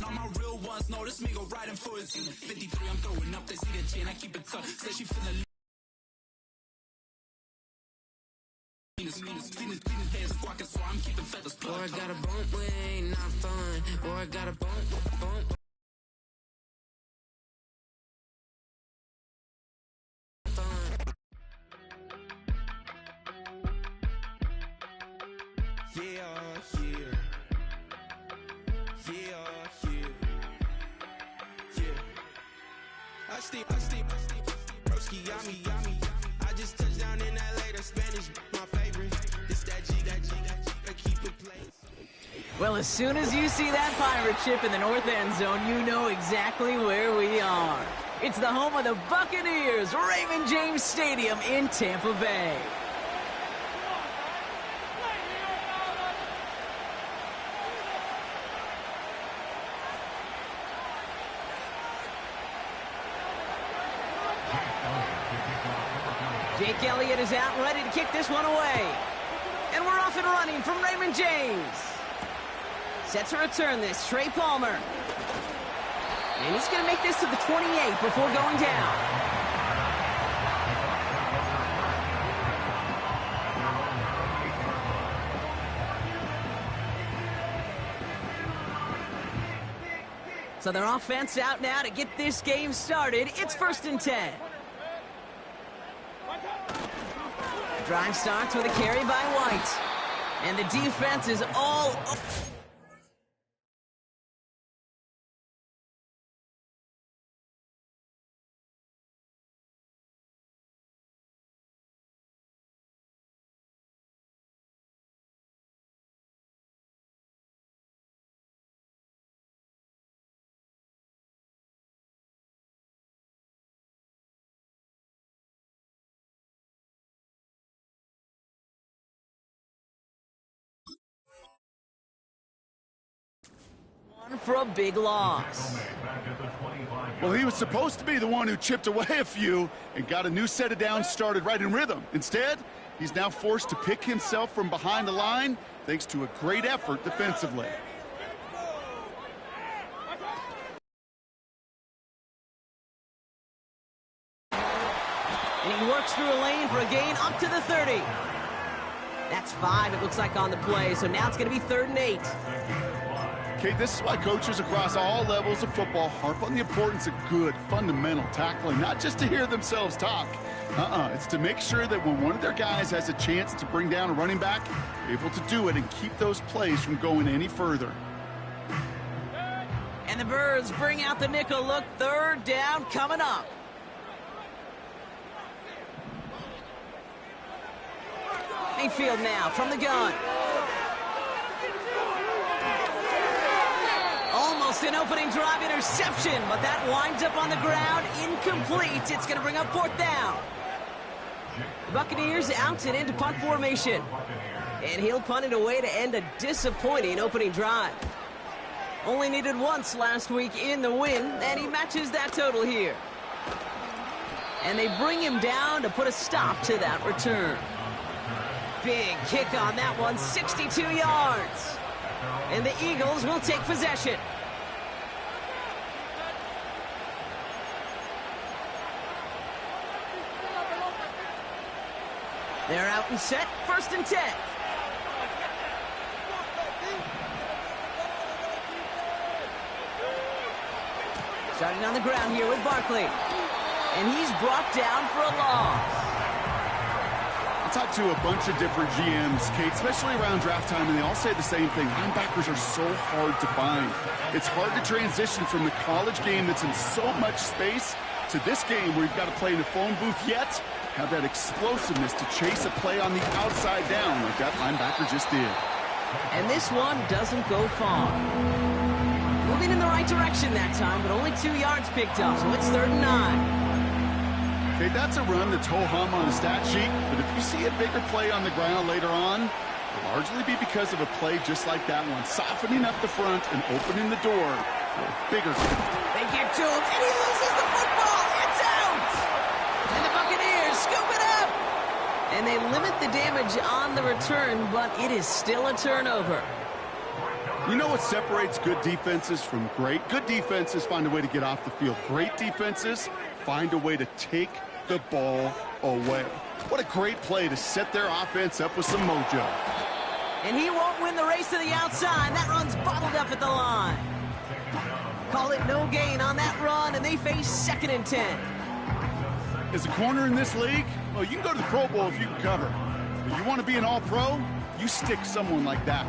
All my real ones notice me go riding for it. 53, I'm throwing up. They see the chain, I keep it tough. Say she feeling. Boy, I got a bump with ain't not fun. Boy, I got a bump. I stay, broski, yummy. I just touched down in LA, the Spanish, my favorite. This that G, I keep it playing. Well, as soon as you see that pirate ship in the north end zone, you know exactly where we are. It's the home of the Buccaneers, Raymond James Stadium in Tampa Bay. Jake Elliott is out and ready to kick this one away. And we're off and running from Raymond James. Set to return this, Trey Palmer. And he's going to make this to the 28 before going down. So their offense out now to get this game started. It's 1st and 10. Drive starts with a carry by White. And the defense is all... for a big loss. Well, he was supposed to be the one who chipped away a few and got a new set of downs started right in rhythm. Instead, he's now forced to pick himself from behind the line thanks to a great effort defensively. And he works through a lane for a gain up to the 30. That's 5, it looks like, on the play, so now it's going to be 3rd and 8. Okay, this is why coaches across all levels of football harp on the importance of good, fundamental tackling, not just to hear themselves talk. It's to make sure that when one of their guys has a chance to bring down a running back, they're able to do it and keep those plays from going any further. And the Birds bring out the nickel look. 3rd down coming up. Mayfield now from the gun. Almost an opening drive interception, but that winds up on the ground, incomplete. It's going to bring up 4th down. The Buccaneers out and into punt formation. And he'll punt it away to end a disappointing opening drive. Only needed once last week in the win, and he matches that total here. And they bring him down to put a stop to that return. Big kick on that one, 62 yards. And the Eagles will take possession. They're out and set, 1st and 10. Starting on the ground here with Barkley. And he's brought down for a loss. I talked to a bunch of different GMs, Kate, especially around draft time, and they all say the same thing. Linebackers are so hard to find. It's hard to transition from the college game that's in so much space to this game where you've got to play in a phone booth, yet have that explosiveness to chase a play on the outside down like that linebacker just did. And this one doesn't go far. Moving in the right direction that time, but only 2 yards picked up, so it's 3rd and 9. Okay, that's a run that's ho-hum on the stat sheet, but if you see a bigger play on the ground later on, it'll largely be because of a play just like that one, softening up the front and opening the door for a bigger kick. They get to him, and he loses the football. It's out! And the Buccaneers scoop it up! And they limit the damage on the return, but it is still a turnover. You know what separates good defenses from great? Good defenses find a way to get off the field. Great defenses find a way to take the ball away. What a great play to set their offense up with some mojo. And he won't win the race to the outside. That run's bottled up at the line. Call it no gain on that run, and they face 2nd and 10. As a corner in this league, well, you can go to the Pro Bowl if you can cover. But you want to be an all-pro, you stick someone like that.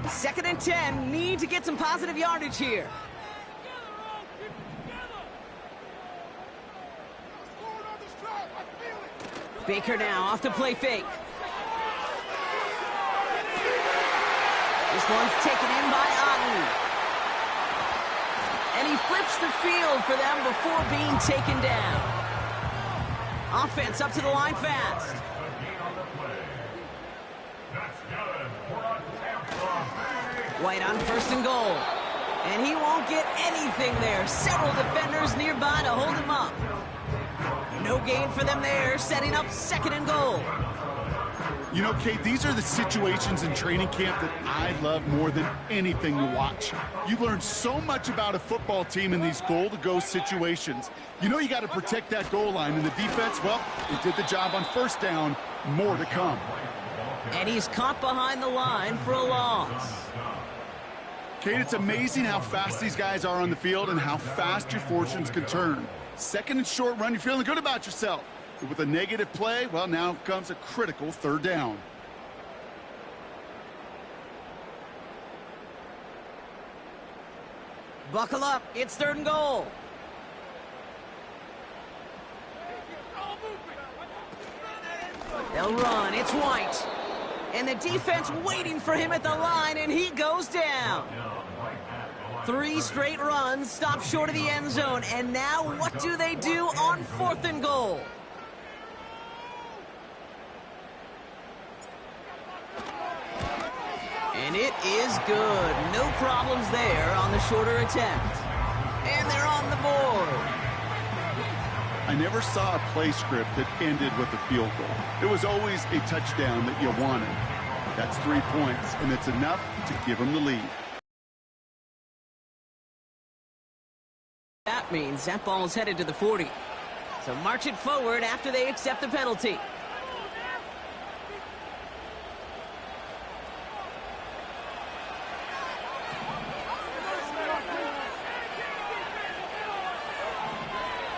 2nd and 10, need to get some positive yardage here. Baker now off the play fake. This one's taken in by Otten. And he flips the field for them before being taken down. Offense up to the line fast. White on 1st and goal. And he won't get anything there. Several defenders nearby to hold him up. No gain for them there, setting up 2nd and goal. You know, Kate, these are the situations in training camp that I love more than anything to watch. You learn so much about a football team in these goal-to-go situations. You know you got to protect that goal line, and the defense, well, it did the job on 1st down. More to come. And he's caught behind the line for a loss. Kate, it's amazing how fast these guys are on the field and how fast your fortunes can turn. 2nd and short run, you're feeling good about yourself. But with a negative play, well, now comes a critical 3rd down. Buckle up, it's 3rd and goal. They'll run, it's White. And the defense waiting for him at the line, and he goes down. 3 straight runs, stop short of the end zone. And now what do they do on 4th and goal? And it is good. No problems there on the shorter attempt. And they're on the board. I never saw a play script that ended with a field goal. It was always a touchdown that you wanted. That's 3 points, and it's enough to give them the lead. That means that ball is headed to the 40. So march it forward after they accept the penalty.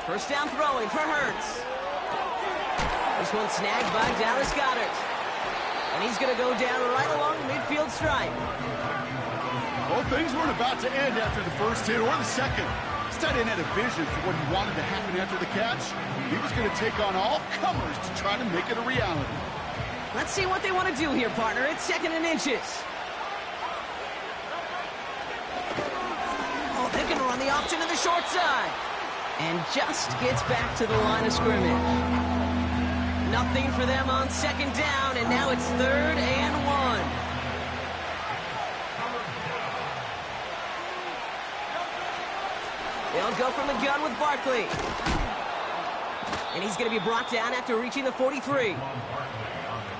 First down throwing for Hurts. This one snagged by Dallas Goedert. And he's going to go down right along the midfield stripe. Well, things weren't about to end after the first hit or the second. This tight end had a vision for what he wanted to happen after the catch. He was going to take on all comers to try to make it a reality. Let's see what they want to do here, partner. It's 2nd and inches. Oh, they're going to run the option to the short side. And just gets back to the line of scrimmage. Nothing for them on 2nd down, and now it's 3rd and 1. They'll go from the gun with Barkley. And he's going to be brought down after reaching the 43.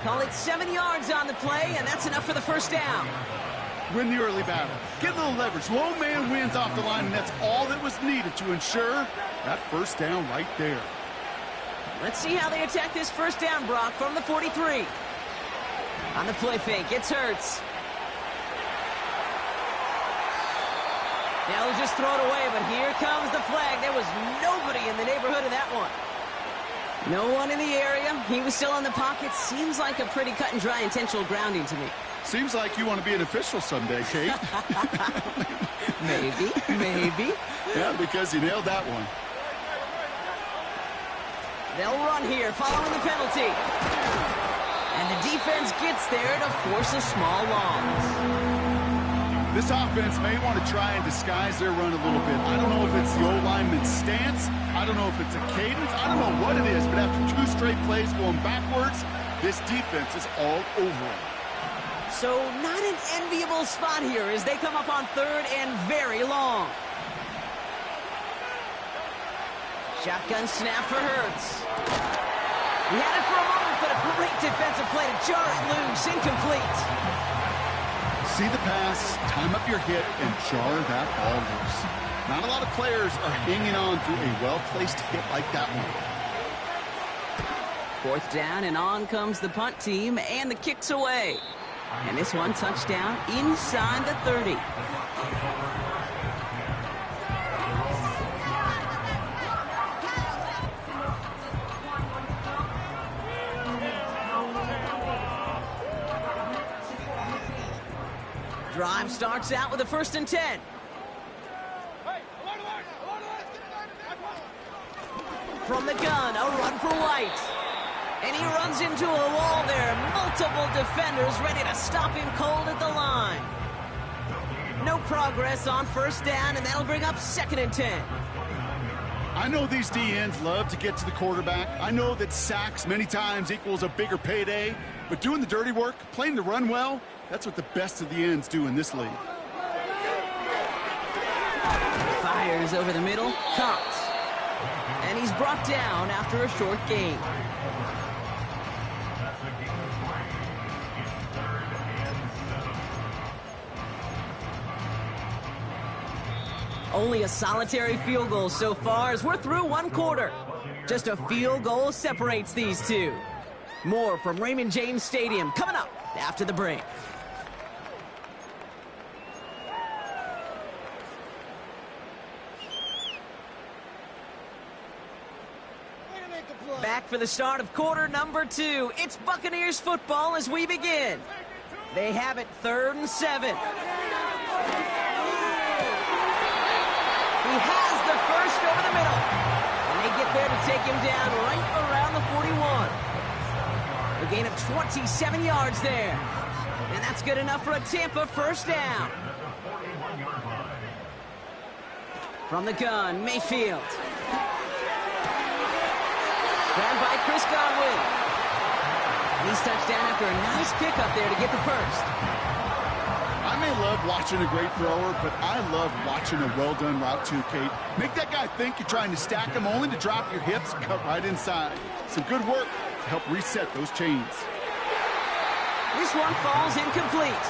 Call it 7 yards on the play, and that's enough for the 1st down. Win the early battle. Get a little leverage. Low man wins off the line, and that's all that was needed to ensure that 1st down right there. Let's see how they attack this 1st down, Brock, from the 43. On the play fake, it's Hurts. Now they'll just throw it away, but here comes the flag. There was nobody in the neighborhood of that one. No one in the area. He was still in the pocket. Seems like a pretty cut and dry intentional grounding to me. Seems like you want to be an official someday, Kate. Maybe. Yeah, because you nailed that one. They'll run here following the penalty. And the defense gets there to force a small loss. This offense may want to try and disguise their run a little bit. I don't know if it's the O-lineman's stance. I don't know if it's a cadence. I don't know what it is, but after 2 straight plays going backwards, this defense is all over it. So not an enviable spot here as they come up on 3rd and very long. Shotgun snap for Hurts. He had it for a moment, but a great Great defensive play to jar it loose. Incomplete. See the pass, time up your hit, and jar that ball loose. Not a lot of players are hanging on through a well-placed hit like that one. 4th down, and on comes the punt team, and the kick's away. And this one touchdown inside the 30. Drive starts out with a 1st and 10. From the gun, a run for White. And he runs into a wall there. Multiple defenders ready to stop him cold at the line. No progress on 1st down, and that'll bring up 2nd and 10. I know these DNs love to get to the quarterback. I know that sacks many times equals a bigger payday. But doing the dirty work, playing the run well, that's what the best of the ends do in this league. Fires over the middle, caught. And he's brought down after a short gain. Only a solitary field goal so far as we're through 1 quarter. Just a field goal separates these two. More from Raymond James Stadium coming up after the break. Back for the start of quarter number 2. It's Buccaneers football as we begin. They have it 3rd and 7. He has the first over the middle. And they get there to take him down right around the 41. A gain of 27 yards there. And that's good enough for a Tampa 1st down. From the gun, Mayfield. Grabbed by Chris Godwin. And he's touched down after a nice pickup there to get the first. I may love watching a great thrower, but I love watching a well-done route too, Kate. Make that guy think you're trying to stack him only to drop your hips and cut right inside. Some good work to help reset those chains. This one falls incomplete.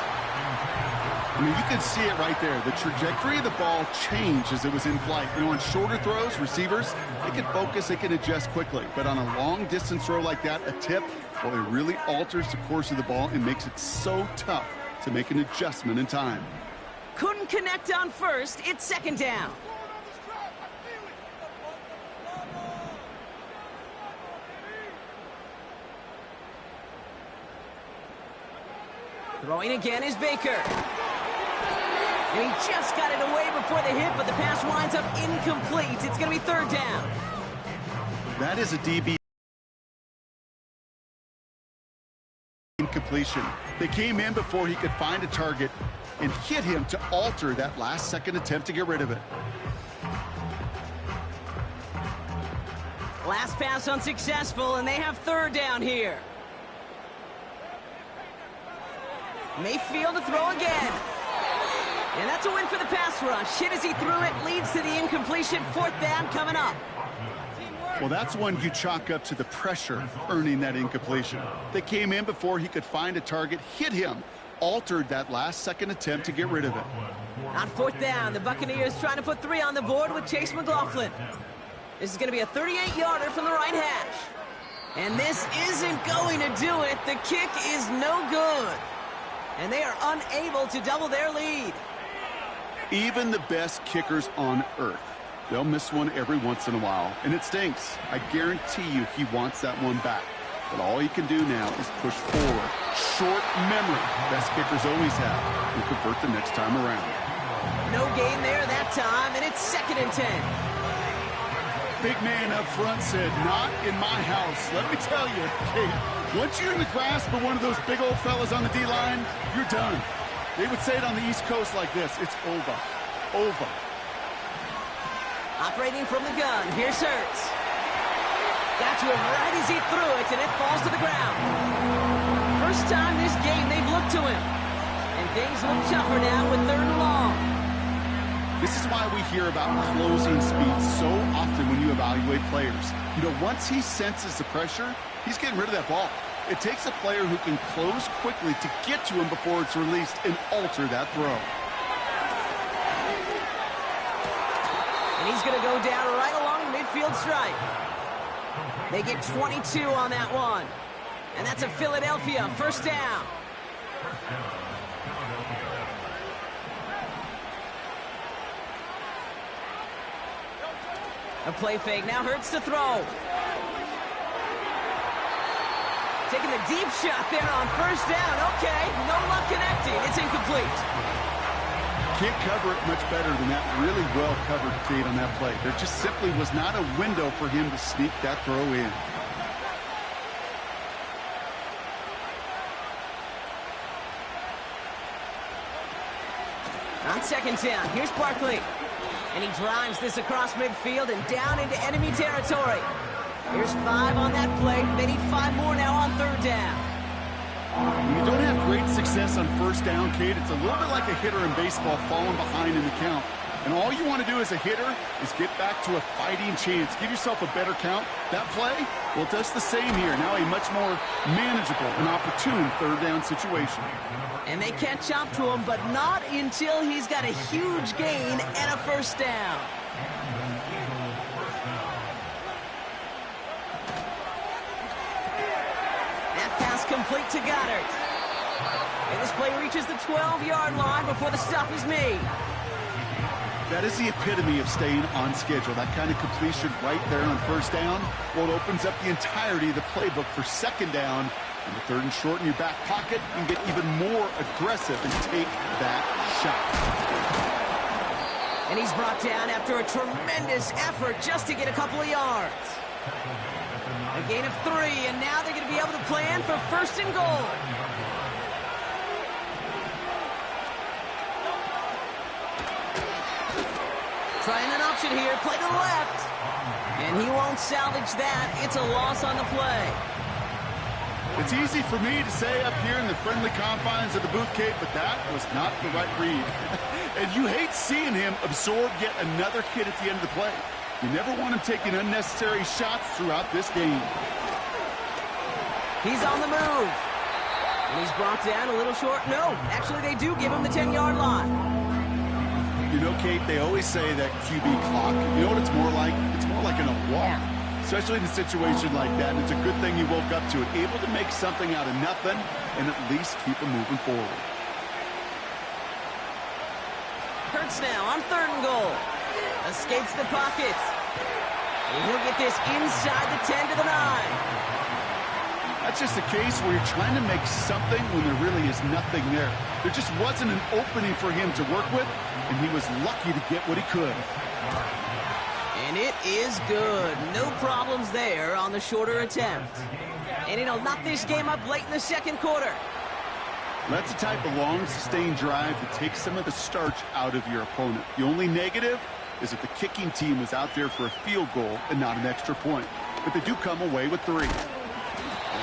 I mean, you can see it right there. The trajectory of the ball changed as it was in flight. You know, on shorter throws, receivers, they can focus, they can adjust quickly. But on a long-distance throw like that, a tip, well, it really alters the course of the ball and makes it so tough to make an adjustment in time. Couldn't connect on 1st. It's 2nd down. Throwing again is Baker. And he just got it away before the hit, but the pass winds up incomplete. It's going to be 3rd down. That is a DB incompletion. They came in before he could find a target and hit him to alter that last-second attempt to get rid of it. Last pass unsuccessful, and they have 3rd down here. Mayfield to throw again. And that's a win for the pass rush. Hit as he threw it, leads to the incompletion. 4th down coming up. Well, that's one you chalk up to the pressure earning that incompletion. They came in before he could find a target, hit him, altered that last-second attempt to get rid of it. On 4th down, the Buccaneers trying to put 3 on the board with Chase McLaughlin. This is going to be a 38-yarder from the right hash. And this isn't going to do it. The kick is no good. And they are unable to double their lead. Even the best kickers on earth, they'll miss one every once in a while, and it stinks. I guarantee you he wants that one back. But all he can do now is push forward. Short memory, best kickers always have, and convert the next time around. No gain there that time, and it's 2nd and 10. Big man up front said, not in my house. Let me tell you, Kate, once you're in the grasp of one of those big old fellas on the D-line, you're done. They would say it on the East Coast like this, it's over. Over. Operating from the gun, here's Hurts. Got to him right as he threw it, and it falls to the ground. First time this game they've looked to him. And things look tougher now with 3rd and long. This is why we hear about closing speed so often when you evaluate players. You know, once he senses the pressure, he's getting rid of that ball. It takes a player who can close quickly to get to him before it's released and alter that throw. And he's going to go down right along the midfield stripe. They get 22 on that one. And that's a Philadelphia first down. A play fake. Now Hurts to throw. Taking the deep shot there on first down. Okay, no luck connecting. It's incomplete. Can't cover it much better than that. Really well covered, Kate, on that play. There just simply was not a window for him to sneak that throw in. On second down, here's Barkley. And he drives this across midfield and down into enemy territory. Here's 5 on that play. They need 5 more now on third down. When you don't have great success on first down, Kate, it's a little bit like a hitter in baseball falling behind in the count. And all you want to do as a hitter is get back to a fighting chance. Give yourself a better count. That play, well, it does the same here. Now a much more manageable and opportune third down situation. And they catch up to him, but not until he's got a huge gain and a first down. That pass complete to Goddard. And this play reaches the 12-yard line before the stop is made. That is the epitome of staying on schedule. That kind of completion right there on first down. Well, it opens up the entirety of the playbook for second down. And the third and short in your back pocket, you can get even more aggressive and take that shot. And he's brought down after a tremendous effort just to get a couple of yards. A gain of 3, and now they're going to be able to plan for first and goal. Trying an option here, play to the left. And he won't salvage that. It's a loss on the play. It's easy for me to say up here in the friendly confines of the booth, Kate, but that was not the right read. And you hate seeing him absorb yet another hit at the end of the play. You never want him taking unnecessary shots throughout this game. He's on the move. And he's brought down a little short. No, actually they do give him the 10-yard line. You know, Kate, they always say that QB clock, you know what it's more like? It's more like an alarm, especially in a situation like that. And it's a good thing you woke up to it, able to make something out of nothing and at least keep them moving forward. Hurts now on third and goal. Escapes the pocket. And he'll get this inside the 10 to the 9. That's just a case where you're trying to make something when there really is nothing there. There just wasn't an opening for him to work with, and he was lucky to get what he could. And it is good. No problems there on the shorter attempt. And it'll knock this game up late in the second quarter. That's the type of long, sustained drive that takes some of the starch out of your opponent. The only negative is that the kicking team was out there for a field goal and not an extra point. But they do come away with 3.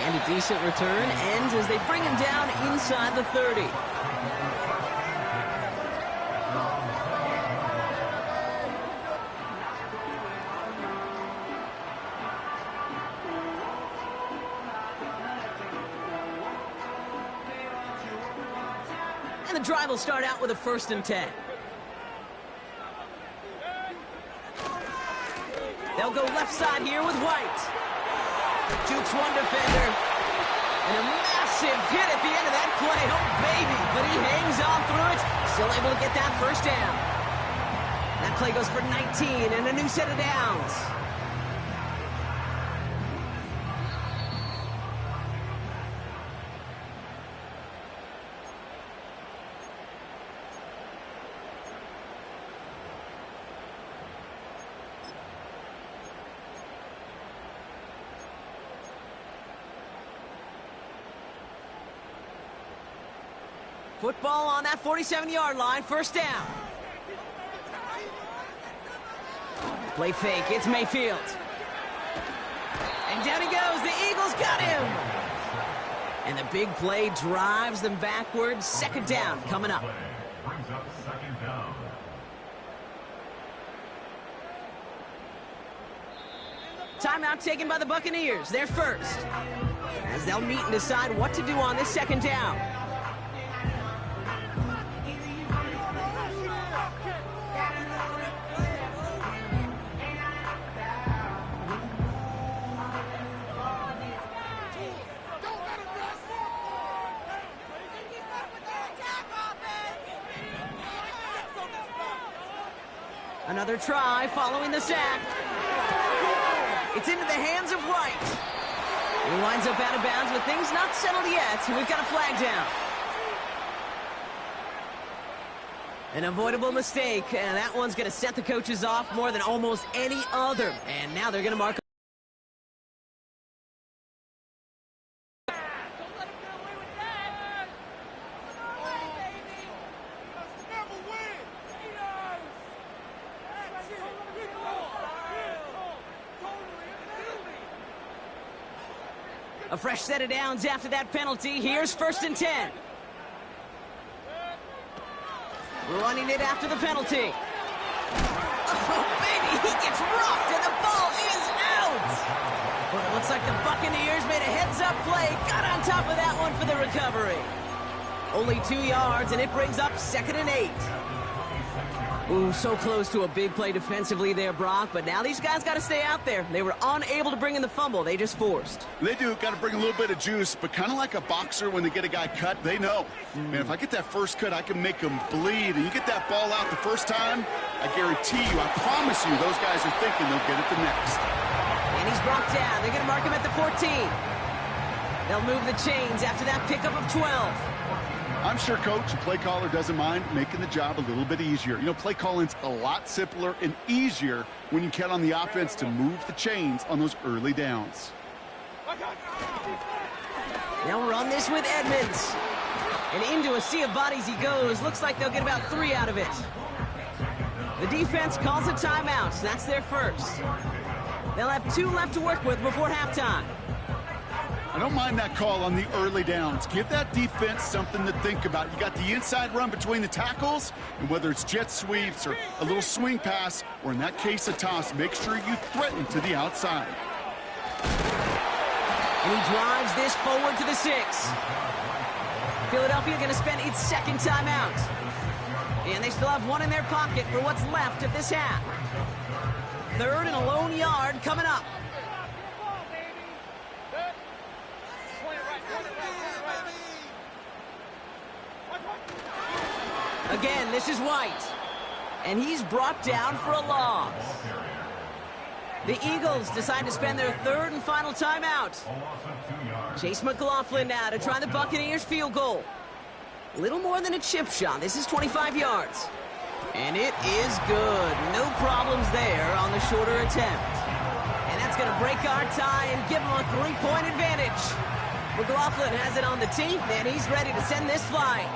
And a decent return ends as they bring him down inside the 30. And the drive will start out with a 1st and 10. They'll go left side here with White. Jukes one defender. And a massive hit at the end of that play. Oh, baby. But he hangs on through it. Still able to get that first down. That play goes for 19 and a new set of downs. Football on that 47-yard line, first down. Play fake, it's Mayfield. And down he goes, the Eagles got him. And the big play drives them backwards. Second down coming up. Brings up second down. Timeout taken by the Buccaneers. They're first. As as they'll meet and decide what to do on this second down. Another try following the sack. It's into the hands of White. He winds up out of bounds with things not settled yet. We've got a flag down. An avoidable mistake, and that one's going to set the coaches off more than almost any other. And now they're going to mark. A fresh set of downs after that penalty. Here's 1st and 10. Running it after the penalty. Oh, baby, he gets rocked and the ball is out. But it looks like the Buccaneers made a heads-up play. Got on top of that one for the recovery. Only 2 yards, and it brings up 2nd and 8. Ooh, so close to a big play defensively there, Brock, but now these guys got to stay out there. They were unable to bring in the fumble. They just forced. They do. Got to bring a little bit of juice, but kind of like a boxer when they get a guy cut, they know. Man, if I get that first cut, I can make him bleed. And you get that ball out the first time, I guarantee you, I promise you, those guys are thinking they'll get it the next. And he's brought down. They're going to mark him at the 14. They'll move the chains after that pickup of 12. I'm sure coach and play caller doesn't mind making the job a little bit easier. You know, play calling's a lot simpler and easier when you count on the offense to move the chains on those early downs. They'll run this with Edmonds. And into a sea of bodies he goes. Looks like they'll get about 3 out of it. The defense calls a timeout. That's their first. They'll have 2 left to work with before halftime. I don't mind that call on the early downs. Give that defense something to think about. You got the inside run between the tackles, and whether it's jet sweeps or a little swing pass, or in that case a toss, make sure you threaten to the outside. And he drives this forward to the 6. Philadelphia going to spend its 2nd timeout. And they still have 1 in their pocket for what's left of this half. 3rd and a lone yard coming up. Again, this is White. And he's brought down for a loss. The Eagles decide to spend their 3rd and final timeout. Chase McLaughlin now to try the Buccaneers field goal. Little more than a chip shot. This is 25 yards. And it is good. No problems there on the shorter attempt. And that's going to break our tie and give them a 3-point advantage. McLaughlin has it on the team, and he's ready to send this flying.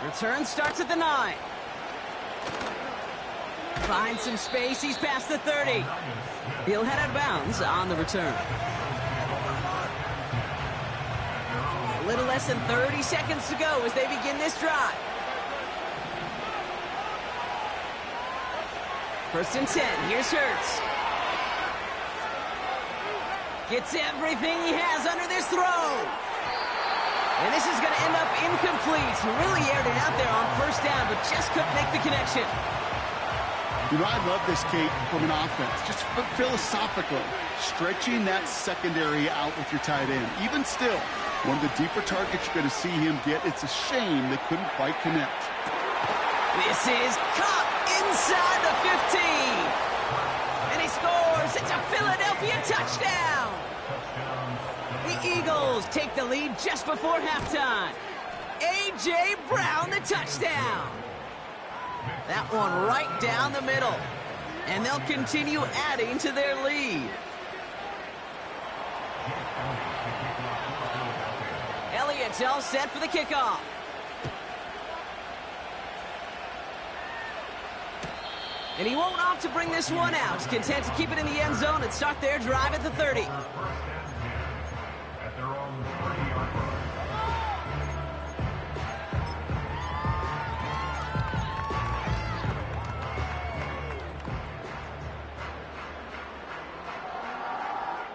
Return starts at the 9. Finds some space. He's past the 30. He'll head out of bounds on the return. A little less than 30 seconds to go as they begin this drive. 1st and 10. Here's Hurts. Gets everything he has under this throw. And this is going to end up incomplete. Really aired it out there on 1st down, but just couldn't make the connection. You know, I love this, Kate, from an offense. Just philosophically, stretching that secondary out with your tight end. Even still, one of the deeper targets you're going to see him get. It's a shame they couldn't quite connect. This is caught inside the 15. And he scores. It's a Philadelphia touchdown. The Eagles take the lead just before halftime. A.J. Brown, the touchdown. That one right down the middle. And they'll continue adding to their lead. Elliott's all set for the kickoff. And he won't opt to bring this one out. Content to keep it in the end zone and start their drive at the 30. At their own 30-yard line.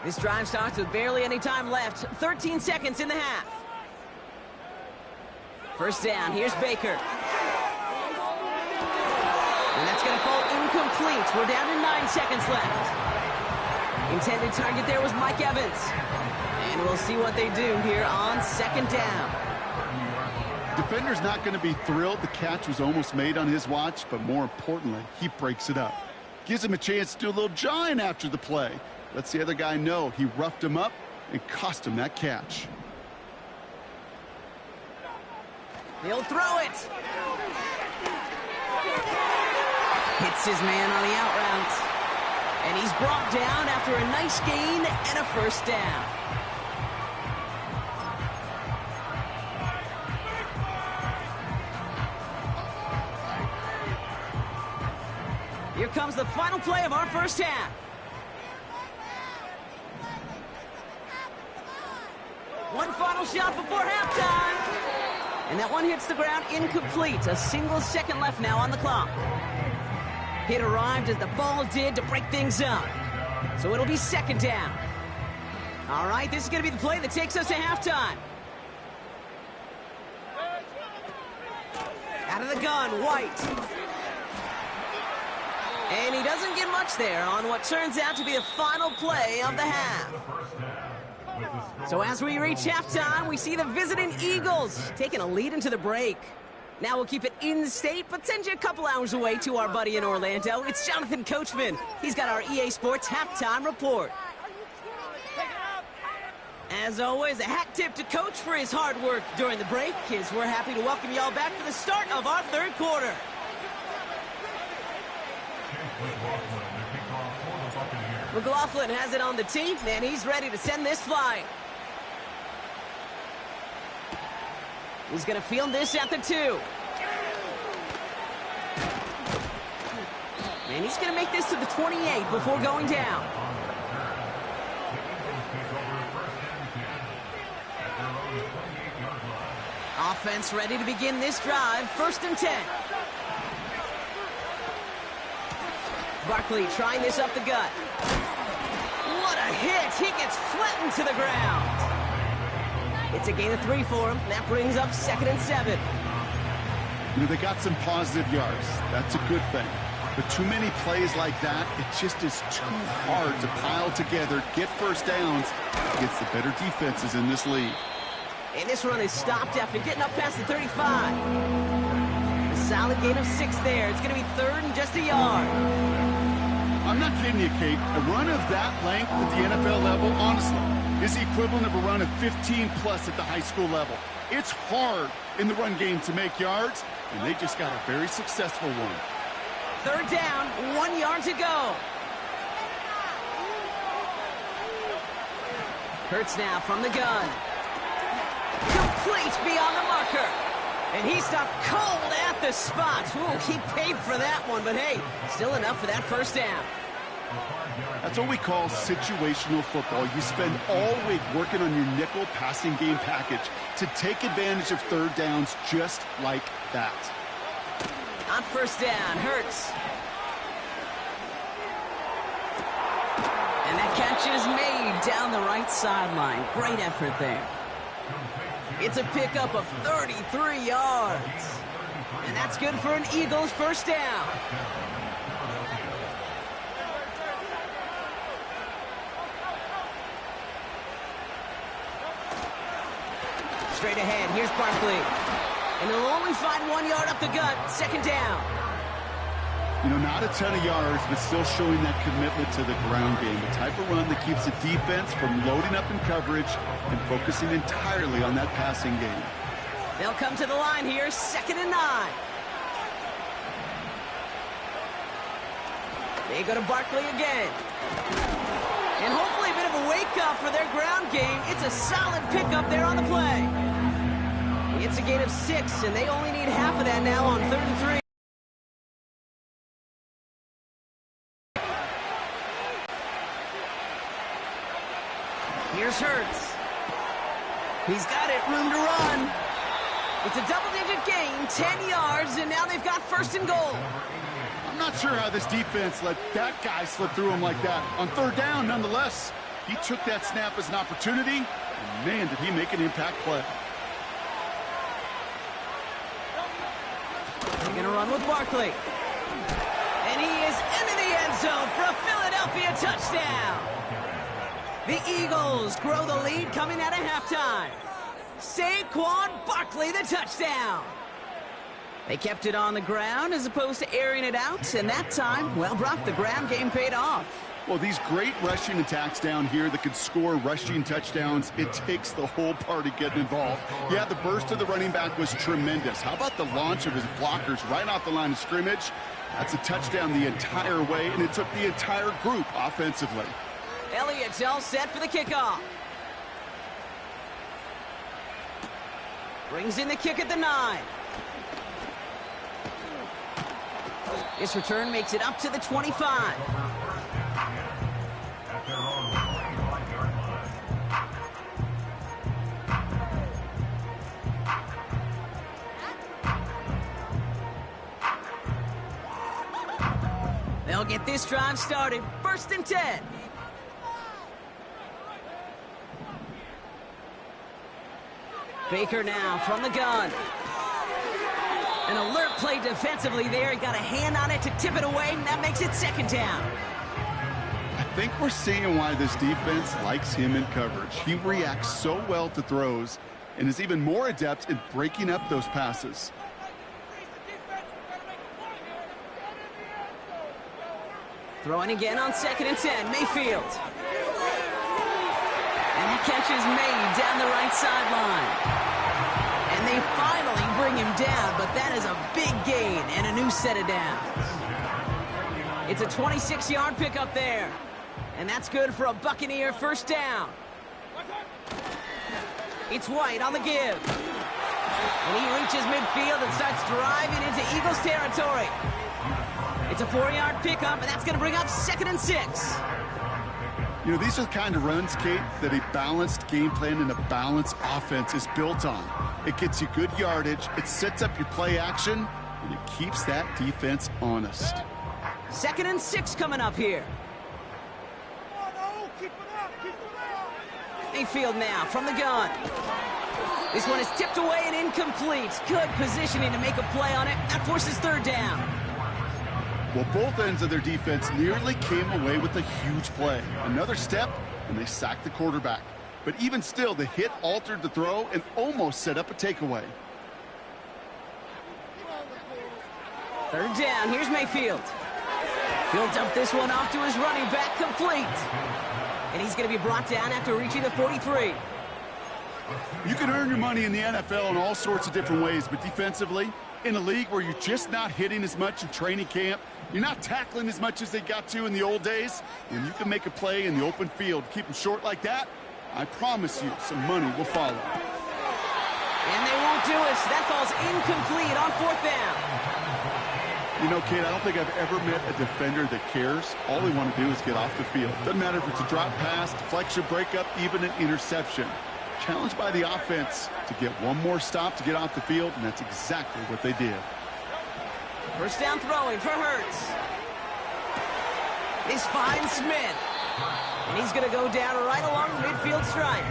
This drive starts with barely any time left. 13 seconds in the half. First down, here's Baker. And that's going to fall incomplete. We're down to 9 seconds left. Intended target there was Mike Evans. And we'll see what they do here on second down. Defender's not going to be thrilled the catch was almost made on his watch, but more importantly, he breaks it up. Gives him a chance to do a little jawing after the play. Lets the other guy know he roughed him up and cost him that catch. He'll throw it. Hits his man on the out route. And he's brought down after a nice gain and a first down. Here comes the final play of our first half. One final shot before halftime. And that one hits the ground incomplete. A single second left now on the clock. Hit arrived as the ball did to break things up. So it'll be second down. All right, this is going to be the play that takes us to halftime. Out of the gun, White. And he doesn't get much there on what turns out to be the final play of the half. So as we reach halftime, we see the visiting Eagles taking a lead into the break. Now we'll keep it in-state, but send you a couple hours away to our buddy in Orlando. It's Jonathan Coachman. He's got our EA Sports halftime report. As always, a hat tip to Coach for his hard work during the break, as we're happy to welcome y'all back for the start of our third quarter. McLaughlin has it on the tee, and he's ready to send this flying. He's going to field this at the 2. And he's going to make this to the 28 before going down. Offense ready to begin this drive. First and 10. Barkley trying this up the gut. What a hit! He gets flattened to the ground. It's a gain of 3 for him. That brings up second and 7. You know, they got some positive yards. That's a good thing. But too many plays like that, it just is too hard to pile together, get first downs against the better defenses in this league. And this run is stopped after getting up past the 35. A solid gain of 6 there. It's going to be third and just a yard. I'm not kidding you, Kate. A run of that length at the NFL level, honestly, is the equivalent of a run of 15-plus at the high school level. It's hard in the run game to make yards, and they just got a very successful one. Third down, 1 yard to go. Hurts now from the gun. Complete beyond the marker. And he stopped cold at the spot. Ooh, he paid for that one, but hey, still enough for that first down. That's what we call situational football. You spend all week working on your nickel passing game package to take advantage of third downs just like that. On first down, Hurts. And that catch is made down the right sideline. Great effort there. It's a pickup of 33 yards. And that's good for an Eagles first down. Straight ahead, here's Barkley. And they'll only find 1 yard up the gut, second down. You know, not a ton of yards, but still showing that commitment to the ground game. The type of run that keeps the defense from loading up in coverage and focusing entirely on that passing game. They'll come to the line here, second and 9. They go to Barkley again. And hopefully a bit of a wake-up for their ground game. It's a solid pickup there on the play. It's a gain of 6, and they only need half of that now on 3rd and 3. Here's Hurts. He's got it, room to run. It's a double-digit gain, 10 yards, and now they've got first and goal. I'm not sure how this defense let that guy slip through him like that. On third down, nonetheless. He took that snap as an opportunity, and man, did he make an impact play. They're going to run with Barkley. And he is into the end zone for a Philadelphia touchdown. The Eagles grow the lead coming out of halftime. Saquon Barkley, the touchdown. They kept it on the ground as opposed to airing it out, and that time, well, Brock, the ground game paid off. Well, these great rushing attacks down here that could score rushing touchdowns, it takes the whole party getting involved. Yeah, the burst of the running back was tremendous. How about the launch of his blockers right off the line of scrimmage? That's a touchdown the entire way, and it took the entire group offensively. Elliott's all set for the kickoff. Brings in the kick at the 9. This return makes it up to the 25. At their own 25-yard line. They'll get this drive started. 1st and 10. Baker now from the gun. An alert play defensively there. He got a hand on it to tip it away, and that makes it 2nd down. I think we're seeing why this defense likes him in coverage. He reacts so well to throws and is even more adept in breaking up those passes. Throwing again on 2nd and 10. Mayfield. And that catch is made down the right sideline. And they finally bring him down, but that is a big gain and a new set of downs. It's a 26-yard pickup there. And that's good for a Buccaneer 1st down. It's White on the give. And he reaches midfield and starts driving into Eagles territory. It's a 4-yard pickup, and that's going to bring up 2nd and 6. You know, these are the kind of runs, Kate, that a balanced game plan and a balanced offense is built on. It gets you good yardage, it sets up your play action, and it keeps that defense honest. 2nd and 6 coming up here. Mayfield now from the gun. This one is tipped away and incomplete. Good positioning to make a play on it. That forces 3rd down. Well, both ends of their defense nearly came away with a huge play. Another step, and they sacked the quarterback. But even still, the hit altered the throw and almost set up a takeaway. 3rd down. Here's Mayfield. He'll dump this one off to his running back, complete. And he's going to be brought down after reaching the 43. You can earn your money in the NFL in all sorts of different ways, but defensively, in a league where you're just not hitting as much in training camp, you're not tackling as much as they got to in the old days, when you can make a play in the open field, keep them short like that, I promise you some money will follow. And they won't do it. That falls incomplete on 4th down. You know, Kate, I don't think I've ever met a defender that cares. All they want to do is get off the field. Doesn't matter if it's a drop pass, deflection, breakup, even an interception. Challenged by the offense to get one more stop to get off the field, and that's exactly what they did. 1st down throwing for Hurts. This finds Smith. And he's going to go down right along the midfield stripe.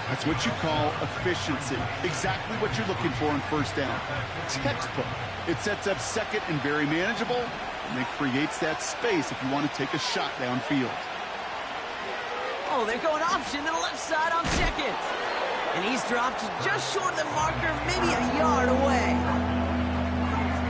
That's what you call efficiency. Exactly what you're looking for on 1st down. Textbook. It sets up 2nd and very manageable, and it creates that space if you want to take a shot downfield. Oh, they're going option to the left side on 2nd. And he's dropped just short of the marker, maybe a yard away.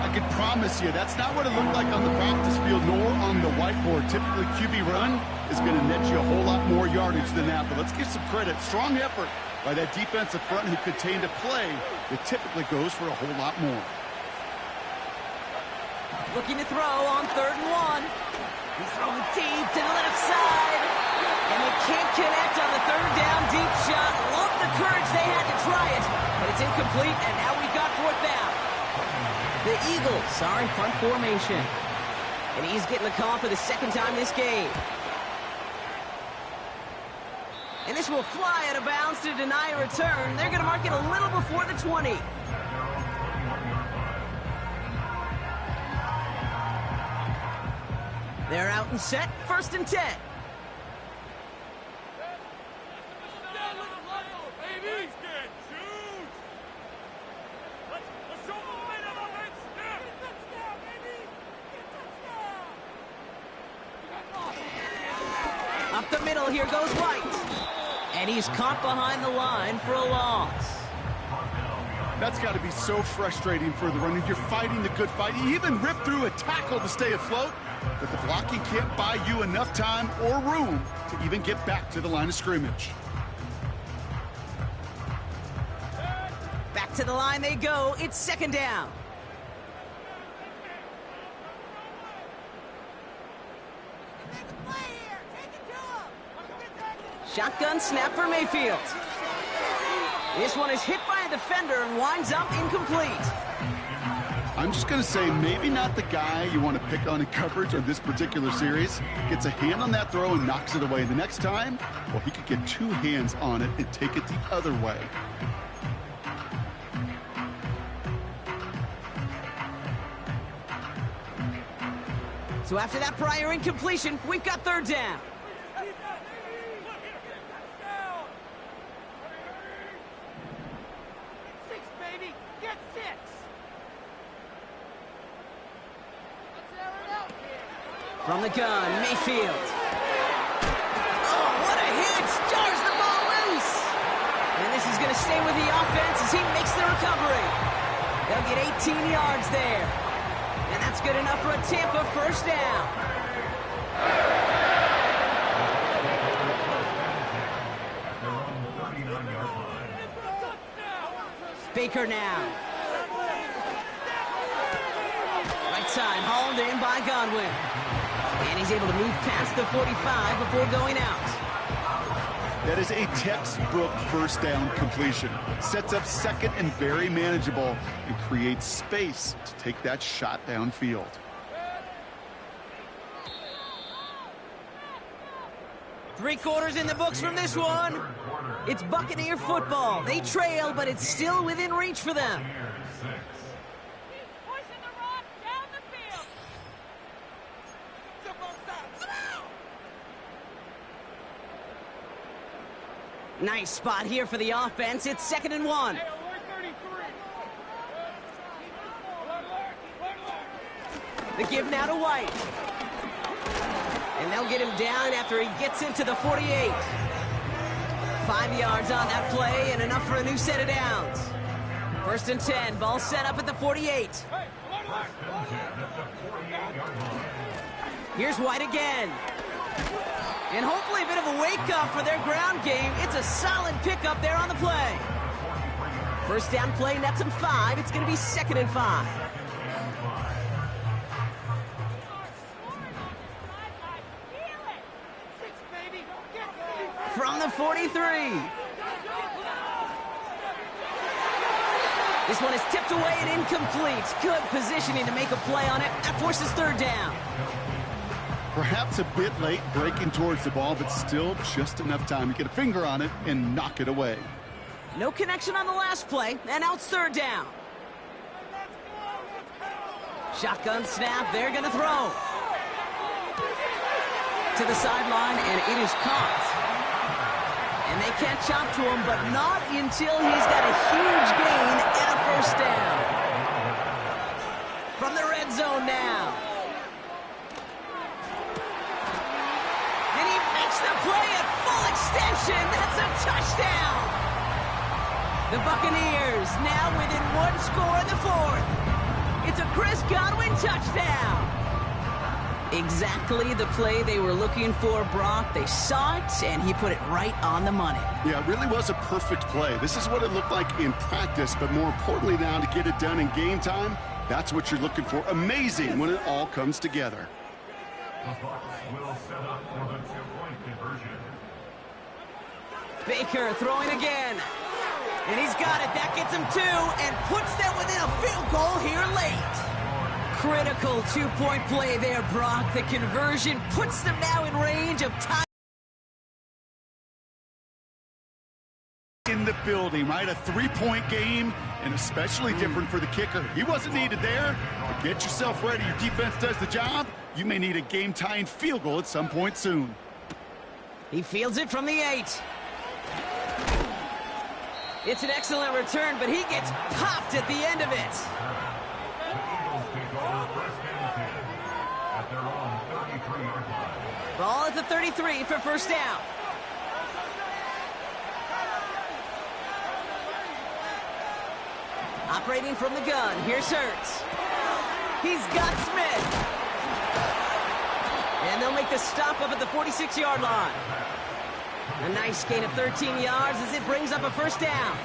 I can promise you, that's not what it looked like on the practice field nor on the whiteboard. Typically, QB run is going to net you a whole lot more yardage than that. But let's give some credit. Strong effort by that defensive front who contained a play that typically goes for a whole lot more. Looking to throw on 3rd and 1. He's throwing deep to the left side. And they can't connect on the 3rd down deep shot. Love the courage they had to try it. But it's incomplete, and now we've got 4th down. The Eagles are in punt formation. And he's getting the call for the 2nd time this game. And this will fly out of bounds to deny a return. They're going to mark it a little before the 20. They're out and set. 1st and 10. Up the middle, here goes White. And he's caught behind the line for a loss. That's got to be so frustrating for the runner. You're fighting the good fight. You even rip through a tackle to stay afloat, but the blocking can't buy you enough time or room to even get back to the line of scrimmage. Back to the line they go. It's second down. Shotgun snap for Mayfield. This one is hit by a defender and winds up incomplete. I'm just going to say maybe not the guy you want to pick on in coverage of this particular series. Gets a hand on that throw and knocks it away. The next time, well, he could get two hands on it and take it the other way. So after that prior incompletion, we've got third down. From the gun, Mayfield. Oh, what a hit! Jars the ball loose! And this is going to stay with the offense as he makes the recovery. They'll get 18 yards there. And that's good enough for a Tampa first down. Baker now. Right side, hauled in by Godwin. And he's able to move past the 45 before going out. That is a textbook first down completion. Sets up second and very manageable and creates space to take that shot downfield. Three quarters in the books from this one. It's Buccaneer football. They trail, but it's still within reach for them. Nice spot here for the offense. It's 2nd and 1. The give now to White. And they'll get him down after he gets into the 48. 5 yards on that play and enough for a new set of downs. 1st and 10. Ball set up at the 48. Here's White again. And hopefully a bit of a wake-up for their ground game. It's a solid pickup there on the play. First down play nets them 5. It's going to be 2nd and 5. From the 43. This one is tipped away and incomplete. Good positioning to make a play on it. That forces 3rd down. Perhaps a bit late breaking towards the ball, but still just enough time to get a finger on it and knock it away. No connection on the last play, and now it's 3rd down. Shotgun snap, they're going to throw. To the sideline, and it is caught. And they can't chop to him, but not until he's got a huge gain and a first down. From the red zone now. The play at full extension. That's a touchdown. The Buccaneers now within 1 score in the 4th. It's a Chris Godwin touchdown. Exactly the play they were looking for, Brock. They saw it, and he put it right on the money. Yeah, it really was a perfect play. This is what it looked like in practice, but more importantly now to get it done in game time, that's what you're looking for. Amazing when it all comes together. The Bucs will set up for the two-point conversion. Baker throwing again. And he's got it. That gets him 2 and puts them within a field goal here late. Critical two-point play there, Brock. The conversion puts them now in range of time. In the building, right? A 3-point game, and especially different for the kicker. He wasn't needed there, but get yourself ready. Your defense does the job. You may need a game-tying field goal at some point soon. He fields it from the 8. It's an excellent return, but he gets popped at the end of it. The Eagles take over first and 10 at their own 33-yard line. Ball at the 33 for first down. Operating from the gun, here's Hurts. He's got Smith. And they'll make the stop up at the 46-yard line. A nice gain of 13 yards as it brings up a first down.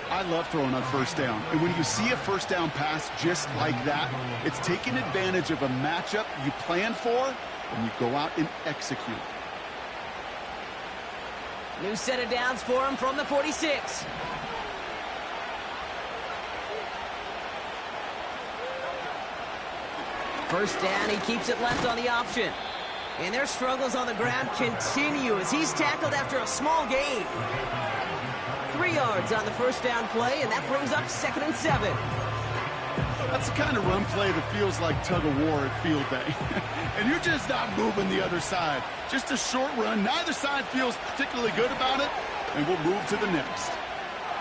I love throwing on first down. And when you see a first down pass just like that, it's taking advantage of a matchup you planned for, and you go out and execute. New set of downs for him from the 46. First down, he keeps it left on the option. And their struggles on the ground continue as he's tackled after a small gain. 3 yards on the first down play, and that brings up 2nd and 7. That's the kind of run play that feels like tug-of-war at field day. And you're just not moving the other side. Just a short run. Neither side feels particularly good about it, and we'll move to the next.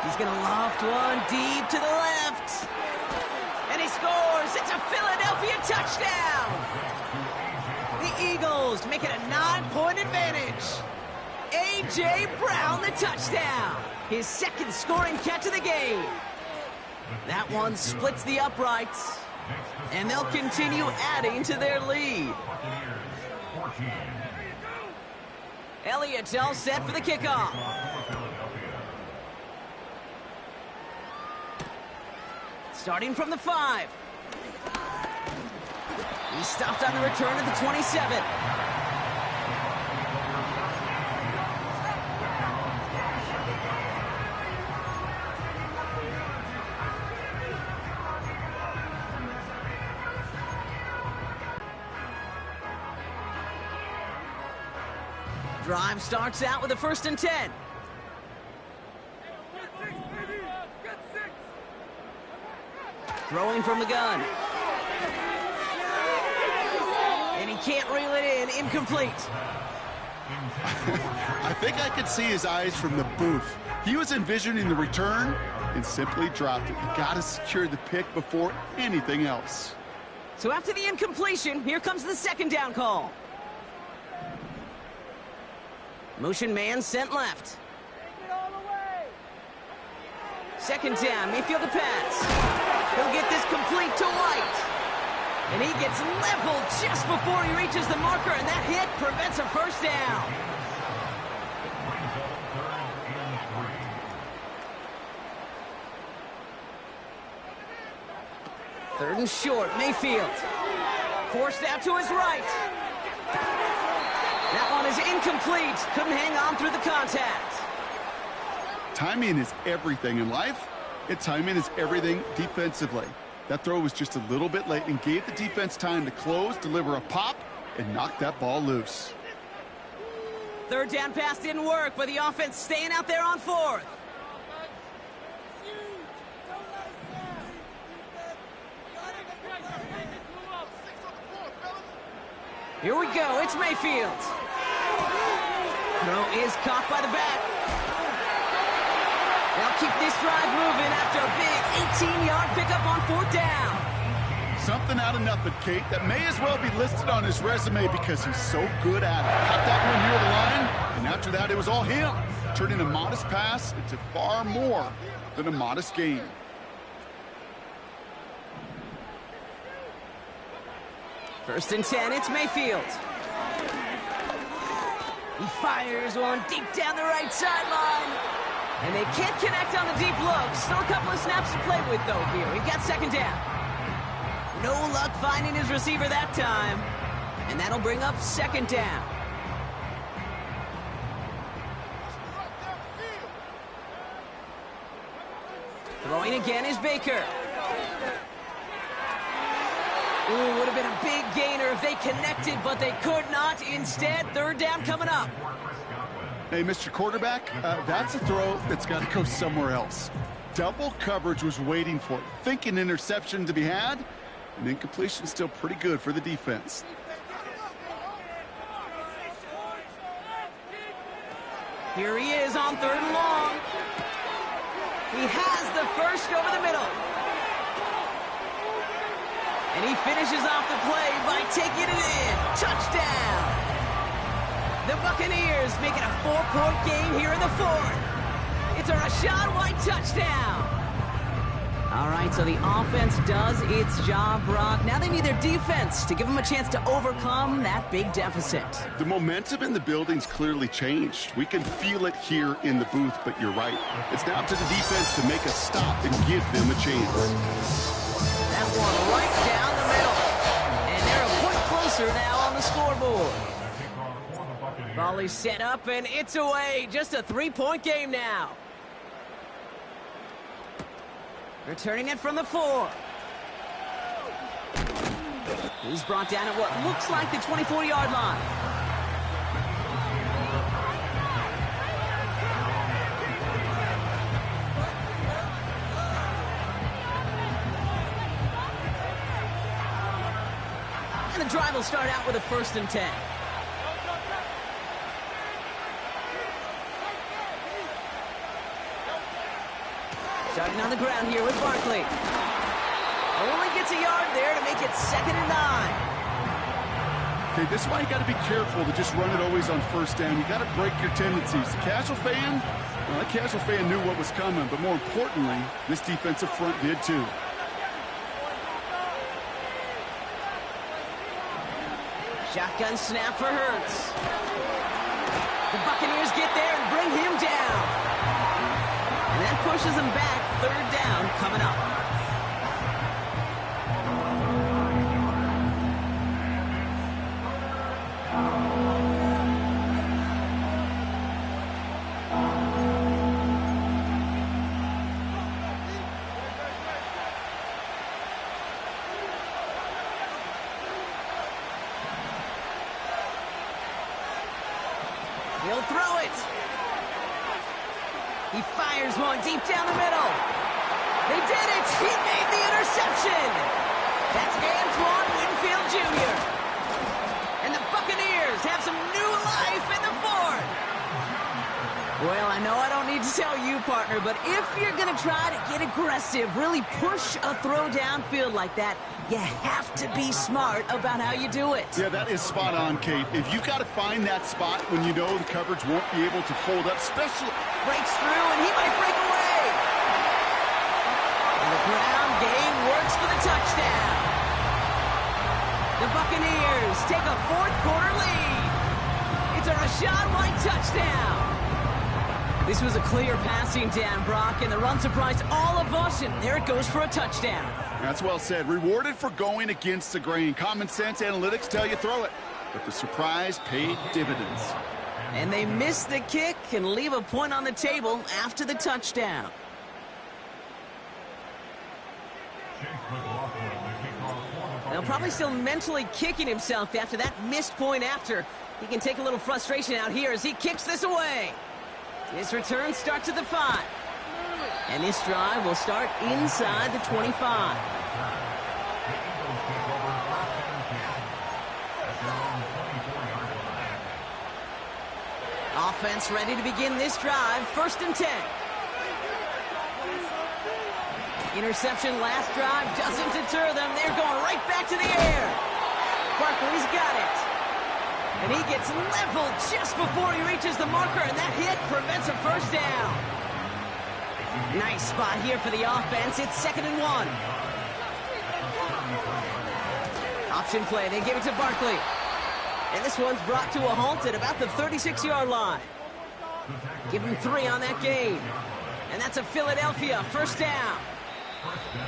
He's going to loft one deep to the left. And he scores. It's a Philadelphia touchdown. The Eagles make it a 9-point advantage. A.J. Brown, the touchdown. His second scoring catch of the game. That one splits the uprights. And they'll continue adding to their lead. Elliott's all set for the kickoff. Starting from the 5. He's stopped on the return at the 27. Drive starts out with a 1st and 10. Throwing from the gun. And he can't reel it in. Incomplete. I think I could see his eyes from the booth. He was envisioning the return and simply dropped it. You got to secure the pick before anything else. So after the incompletion, here comes the 2nd down call. Motion man sent left. 2nd down, Mayfield to pass. He'll get this complete to White. And he gets leveled just before he reaches the marker, and that hit prevents a first down. Third and short, Mayfield. Forced out to his right. That one is incomplete. Couldn't hang on through the contact. Timing is everything in life, and timing is everything defensively. That throw was just a little bit late and gave the defense time to close, deliver a pop, and knock that ball loose. 3rd down pass didn't work, but the offense staying out there on 4th. Here we go, it's Mayfield. Throw is caught by the back. They'll keep this drive moving after a big 18-yard pickup on 4th down. Something out of nothing, Kate, that may as well be listed on his resume because he's so good at it. Got that one near the line, and after that it was all him, turning a modest pass into far more than a modest gain. First and 10, it's Mayfield. He fires one deep down the right sideline. And they can't connect on the deep look. Still a couple of snaps to play with, though, here. We've got 2nd down. No luck finding his receiver that time. And that'll bring up 2nd down. Throwing again is Baker. Ooh, would have been a big gainer if they connected, but they could not. Instead, 3rd down coming up. Hey, Mr. Quarterback, that's a throw that's got to go somewhere else. Double coverage was waiting for it. Thinking interception to be had, and incompletion still pretty good for the defense. Here he is on 3rd and long. He has the first over the middle. And he finishes off the play by taking it in. Touchdown! The Buccaneers make it a 4-point game here in the fourth. It's a Rachaad White touchdown. All right, so the offense does its job, Brock. Now they need their defense to give them a chance to overcome that big deficit. The momentum in the building's clearly changed. We can feel it here in the booth, but you're right. It's now to the defense to make a stop and give them a chance. That one right down the middle. And they're a point closer now on the scoreboard. Volley set up, and it's away. Just a 3-point game now. Returning it from the 4. He's brought down at what looks like the 24-yard line. And the drive will start out with a 1st and 10. Starting on the ground here with Barkley. Only gets a yard there to make it 2nd and 9. Okay, this is why you got to be careful to just run it always on 1st down. You got to break your tendencies. The casual fan, well, that casual fan knew what was coming, but more importantly, this defensive front did too. Shotgun snap for Hurts. The Buccaneers get there and bring him down. And that pushes them back. 3rd down coming up. He'll throw it. He fires one deep down the middle. They did it. He made the interception. That's Antoine Winfield Jr. And the Buccaneers have some new life in the 4th. Well, I know I don't need to tell you, partner, but if you're going to try to get aggressive, really push a throw downfield like that, you have to be smart about how you do it. Yeah, that is spot on, Kate. If you've got to find that spot when you know the coverage won't be able to hold up, especially... Breaks through, and he might break away. And the ground game works for the touchdown. The Buccaneers take a 4th-quarter lead. It's a Rachaad White touchdown. This was a clear passing down, Brock, and the run surprised all of us, and there it goes for a touchdown. That's well said. Rewarded for going against the grain. Common sense analytics tell you throw it, but the surprise paid dividends. And they miss the kick and leave a point on the table after the touchdown. Now probably still mentally kicking himself after that missed point after. He can take a little frustration out here as he kicks this away. His return starts at the 5. And this drive will start inside the 25. Offense ready to begin this drive. 1st and 10. Interception last drive doesn't deter them. They're going right back to the air. Barkley's got it. And he gets leveled just before he reaches the marker, and that hit prevents a 1st down. Nice spot here for the offense. It's 2nd and 1. Option play. They give it to Barkley. And this one's brought to a halt at about the 36-yard line. Give him 3 on that game. And that's a Philadelphia 1st down.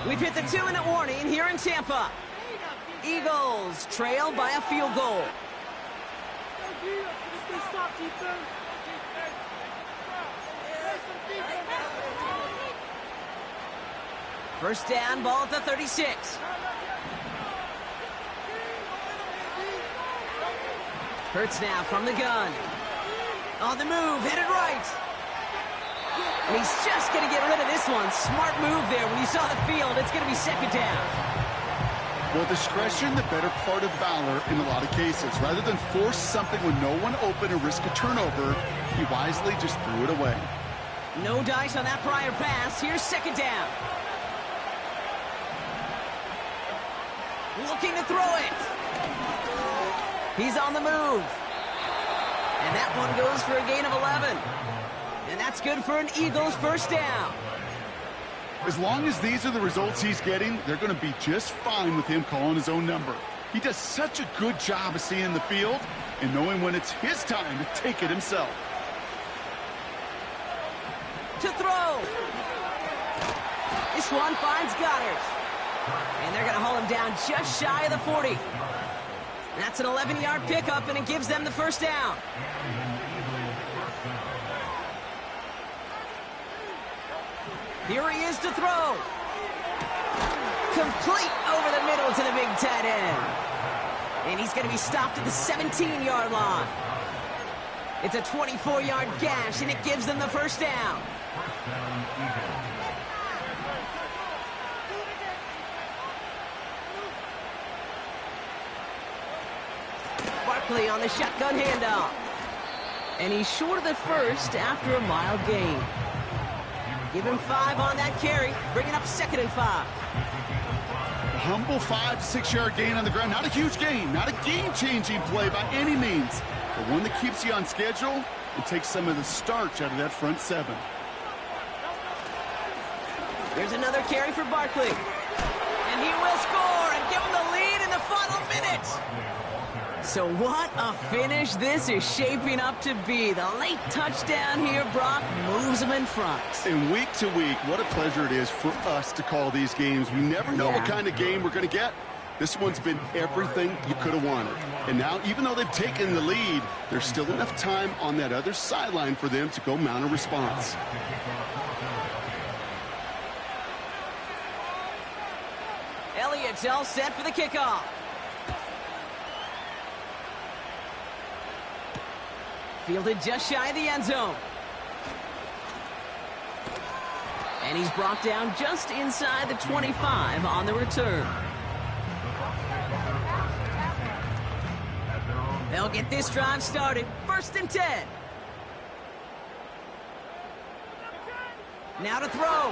We've hit the 2-minute warning here in Tampa. Eagles trail by a field goal. First down, ball at the 36. Hurts now from the gun. On the move, headed right. And he's just going to get rid of this one. Smart move there. When you saw the field, it's going to be 2nd down. Well, discretion, the better part of valor in a lot of cases. Rather than force something when no one open and risk a turnover, he wisely just threw it away. No dice on that prior pass. Here's 2nd down. Looking to throw it. He's on the move. And that one goes for a gain of 11. And that's good for an Eagles first down. As long as these are the results he's getting, they're going to be just fine with him calling his own number. He does such a good job of seeing the field and knowing when it's his time to take it himself. To throw. This one finds Goddard. And they're going to haul him down just shy of the 40. That's an 11-yard pickup, and it gives them the first down. Here he is to throw. Complete over the middle to the big tight end. And he's going to be stopped at the 17-yard line. It's a 24-yard gash, and it gives them the first down. Barkley on the shotgun handoff. And he's short of the first after a mild gain. Give him 5 on that carry, bringing up 2nd and 5. A humble 5 to 6 yard gain on the ground. Not a huge gain, not a game-changing play by any means, but one that keeps you on schedule and takes some of the starch out of that front 7. There's another carry for Barkley. And he will score and give him the lead in the final minute. So what a finish this is shaping up to be. The late touchdown here, Brock, moves them in front. And week to week, what a pleasure it is for us to call these games. We never know what kind of game we're going to get. This one's been everything you could have wanted. And now, even though they've taken the lead, there's still enough time on that other sideline for them to go mount a response. Elliott's all set for the kickoff. Fielded just shy of the end zone. And he's brought down just inside the 25 on the return. They'll get this drive started. 1st and 10. Now to throw.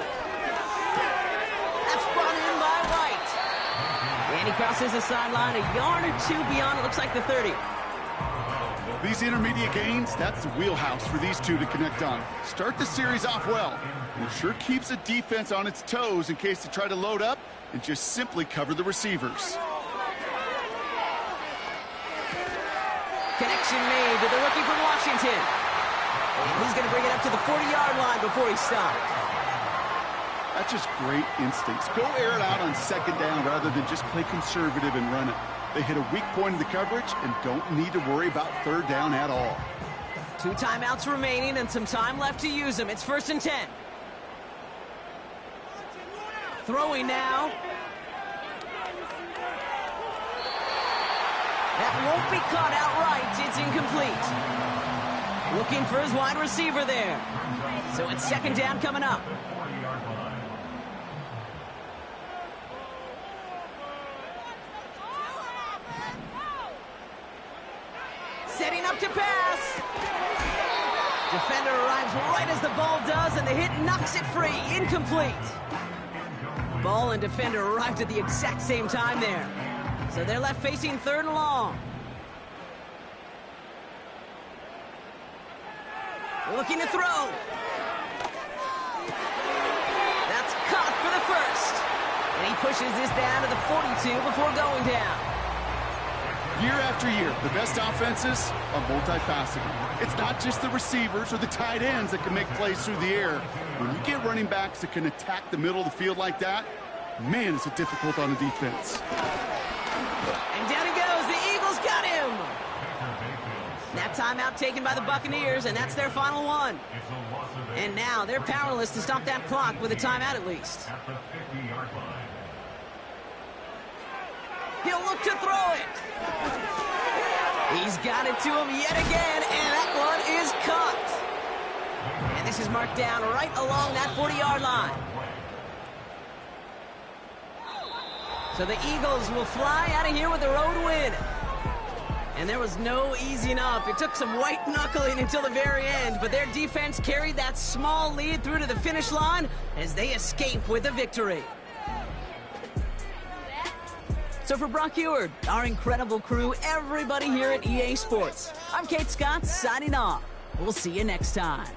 That's brought in by White. And he crosses the sideline a yard or 2 beyond, it looks like the 30. These intermediate gains, that's the wheelhouse for these two to connect on. Start the series off well. It sure keeps the defense on its toes in case they try to load up and just simply cover the receivers. Connection made to the rookie from Washington. And he's going to bring it up to the 40-yard line before he stopped. That's just great instincts. Go air it out on 2nd down rather than just play conservative and run it. They hit a weak point in the coverage and don't need to worry about 3rd down at all. 2 timeouts remaining and some time left to use them. It's 1st and 10. Throwing now. That won't be caught outright. It's incomplete. Looking for his wide receiver there. So it's 2nd down coming up. Setting up to pass. Defender arrives right as the ball does, and the hit knocks it free. Incomplete. Ball and defender arrived at the exact same time there. So they're left facing 3rd and long. Looking to throw. That's caught for the 1st. And he pushes this down to the 42 before going down. Year after year, the best offenses are multifaceted. It's not just the receivers or the tight ends that can make plays through the air. When you get running backs that can attack the middle of the field like that, man, is it difficult on the defense. And down he goes. The Eagles got him. That timeout taken by the Buccaneers, and that's their final one. And now they're powerless to stop that clock with a timeout at least. He'll look to throw it. He's got it to him yet again, and that one is caught. And this is marked down right along that 40-yard line. So the Eagles will fly out of here with a road win. And there was no easing up. It took some white knuckling until the very end, but their defense carried that small lead through to the finish line as they escape with a victory. So for Brock Huard, our incredible crew, everybody here at EA Sports, I'm Kate Scott signing off. We'll see you next time.